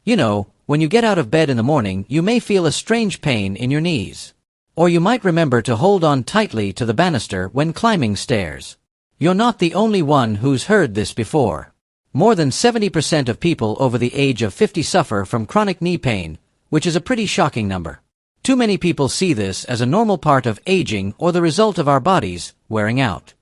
You know, when you get out of bed in the morning, you may feel a strange pain in your knees. Or you might remember to hold on tightly to the banister when climbing stairs. You're not the only one who's heard this before. More than 70% of people over the age of 50 suffer from chronic knee pain, which is a pretty shocking number. Too many people see this as a normal part of aging or the result of our bodies wearing out.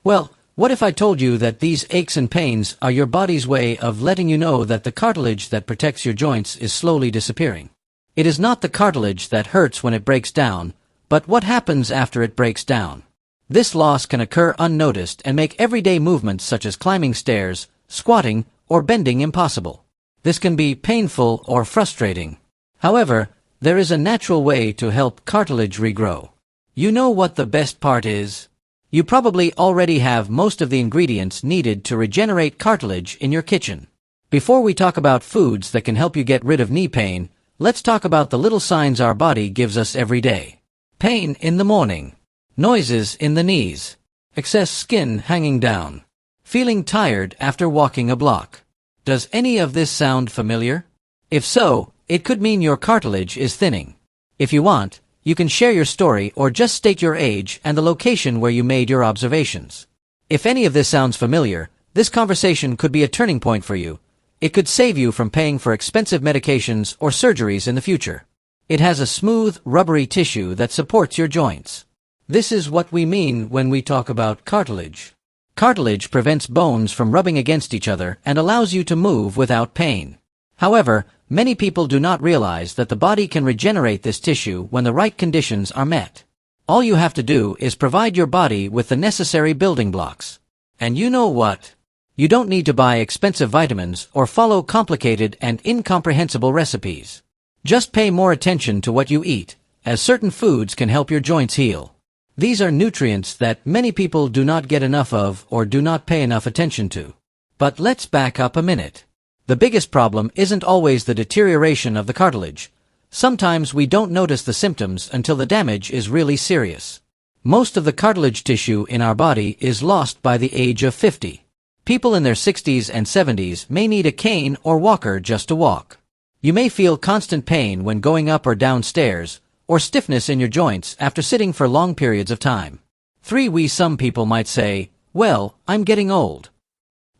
Well, what if I told you that these aches and pains are your body's way of letting you know that the cartilage that protects your joints is slowly disappearing? It is not the cartilage that hurts when it breaks down, but what happens after it breaks down. This loss can occur unnoticed and make everyday movements such as climbing stairs, squatting, or bending impossible. This can be painful or frustrating. However, there is a natural way to help cartilage regrow. You know what the best part is? You probably already have most of the ingredients needed to regenerate cartilage in your kitchen. Before we talk about foods that can help you get rid of knee pain, let's talk about the little signs our body gives us every day. Pain in the morning. Noises in the knees. Excess skin hanging down. Feeling tired after walking a block. Does any of this sound familiar? If so, it could mean your cartilage is thinning. If you want, you can share your story or just state your age and the location where you made your observations. If any of this sounds familiar, this conversation could be a turning point for you. It could save you from paying for expensive medications or surgeries in the future. It has a smooth, rubbery tissue that supports your joints. This is what we mean when we talk about cartilage. Cartilage prevents bones from rubbing against each other and allows you to move without pain. However, many people do not realize that the body can regenerate this tissue when the right conditions are met. All you have to do is provide your body with the necessary building blocks. And you know what? You don't need to buy expensive vitamins or follow complicated and incomprehensible recipes. Just pay more attention to what you eat, as certain foods can help your joints heal. These are nutrients that many people do not get enough of or do not pay enough attention to. But let's back up a minute. The biggest problem isn't always the deterioration of the cartilage. Sometimes we don't notice the symptoms until the damage is really serious. Most of the cartilage tissue in our body is lost by the age of 50. People in their 60s and 70s may need a cane or walker just to walk. You may feel constant pain when going up or down stairs, or stiffness in your joints after sitting for long periods of time. Some people might say, well, I'm getting old.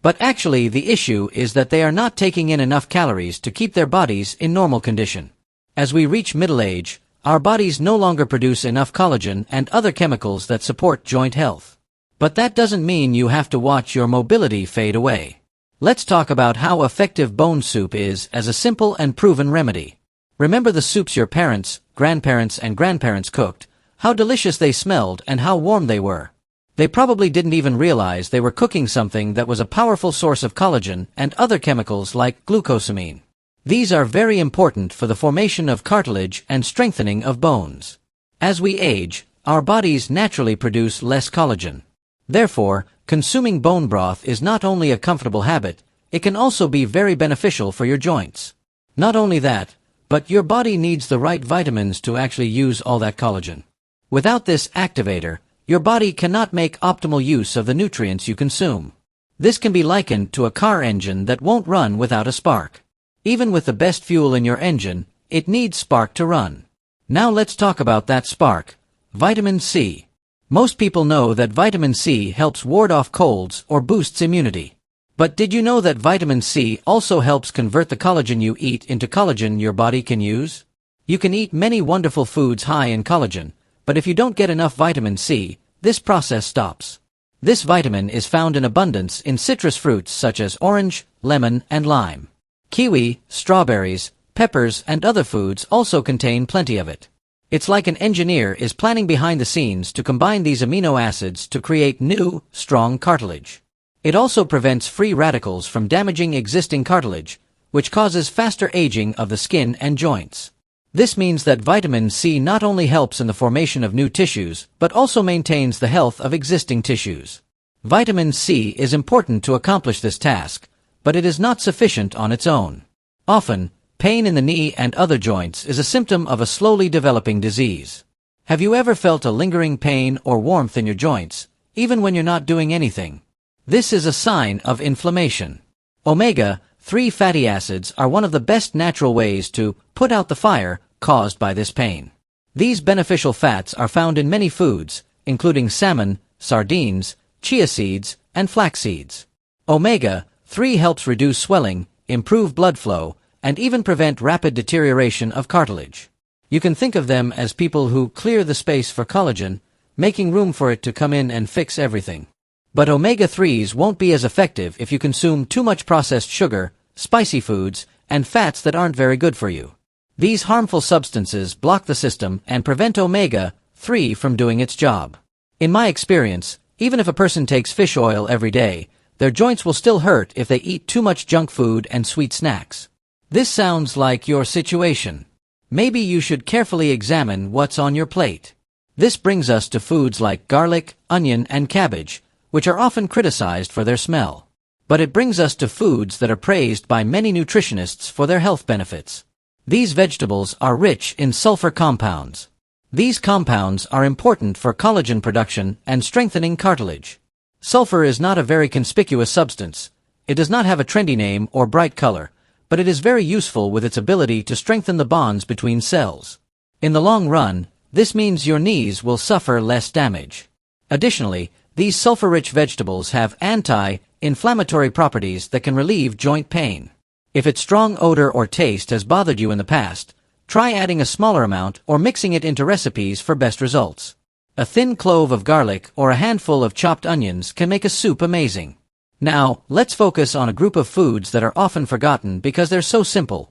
But actually the issue is that they are not taking in enough calories to keep their bodies in normal condition. As we reach middle age, our bodies no longer produce enough collagen and other chemicals that support joint health. But that doesn't mean you have to watch your mobility fade away. Let's talk about how effective bone soup is as a simple and proven remedy. Remember the soups your parents, grandparents and grandparents cooked, how delicious they smelled and how warm they were. They probably didn't even realize they were cooking something that was a powerful source of collagen and other chemicals like glucosamine. These are very important for the formation of cartilage and strengthening of bones. As we age, our bodies naturally produce less collagen. Therefore, consuming bone broth is not only a comfortable habit, it can also be very beneficial for your joints. Not only that, but your body needs the right vitamins to actually use all that collagen. Without this activator, your body cannot make optimal use of the nutrients you consume. This can be likened to a car engine that won't run without a spark. Even with the best fuel in your engine, it needs spark to run. Now let's talk about that spark, vitamin C. Most people know that vitamin C helps ward off colds or boosts immunity. But did you know that vitamin C also helps convert the collagen you eat into collagen your body can use? You can eat many wonderful foods high in collagen, but if you don't get enough vitamin C, this process stops. This vitamin is found in abundance in citrus fruits such as orange, lemon, and lime. Kiwi, strawberries, peppers, and other foods also contain plenty of it. It's like an engineer is planning behind the scenes to combine these amino acids to create new, strong cartilage. It also prevents free radicals from damaging existing cartilage, which causes faster aging of the skin and joints. This means that vitamin C not only helps in the formation of new tissues, but also maintains the health of existing tissues. Vitamin C is important to accomplish this task, but it is not sufficient on its own. Often, pain in the knee and other joints is a symptom of a slowly developing disease. Have you ever felt a lingering pain or warmth in your joints, even when you're not doing anything? This is a sign of inflammation. Omega, 3 fatty acids are one of the best natural ways to put out the fire caused by this pain. These beneficial fats are found in many foods, including salmon, sardines, chia seeds, and flax seeds. Omega-3 helps reduce swelling, improve blood flow, and even prevent rapid deterioration of cartilage. You can think of them as people who clear the space for collagen, making room for it to come in and fix everything. But omega-3s won't be as effective if you consume too much processed sugar, spicy foods, and fats that aren't very good for you. These harmful substances block the system and prevent omega-3 from doing its job. In my experience, even if a person takes fish oil every day, their joints will still hurt if they eat too much junk food and sweet snacks. This sounds like your situation. Maybe you should carefully examine what's on your plate. This brings us to foods like garlic, onion, and cabbage, which are often criticized for their smell. But it brings us to foods that are praised by many nutritionists for their health benefits. These vegetables are rich in sulfur compounds. These compounds are important for collagen production and strengthening cartilage. Sulfur is not a very conspicuous substance. It does not have a trendy name or bright color, but it is very useful with its ability to strengthen the bonds between cells. In the long run, this means your knees will suffer less damage. Additionally, these sulfur-rich vegetables have anti-inflammatory properties that can relieve joint pain. If its strong odor or taste has bothered you in the past, try adding a smaller amount or mixing it into recipes for best results. A thin clove of garlic or a handful of chopped onions can make a soup amazing. Now, let's focus on a group of foods that are often forgotten because they're so simple: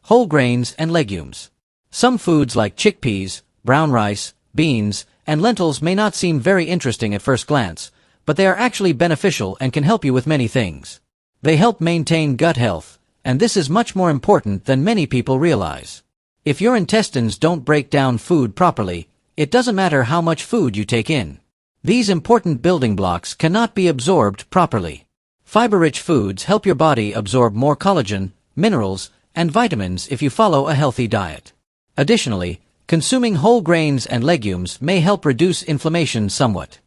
whole grains and legumes. Some foods like chickpeas, brown rice, beans, and lentils may not seem very interesting at first glance, but they are actually beneficial and can help you with many things. They help maintain gut health, and this is much more important than many people realize. If your intestines don't break down food properly, it doesn't matter how much food you take in. These important building blocks cannot be absorbed properly. Fiber-rich foods help your body absorb more collagen, minerals, and vitamins if you follow a healthy diet. Additionally, consuming whole grains and legumes may help reduce inflammation somewhat.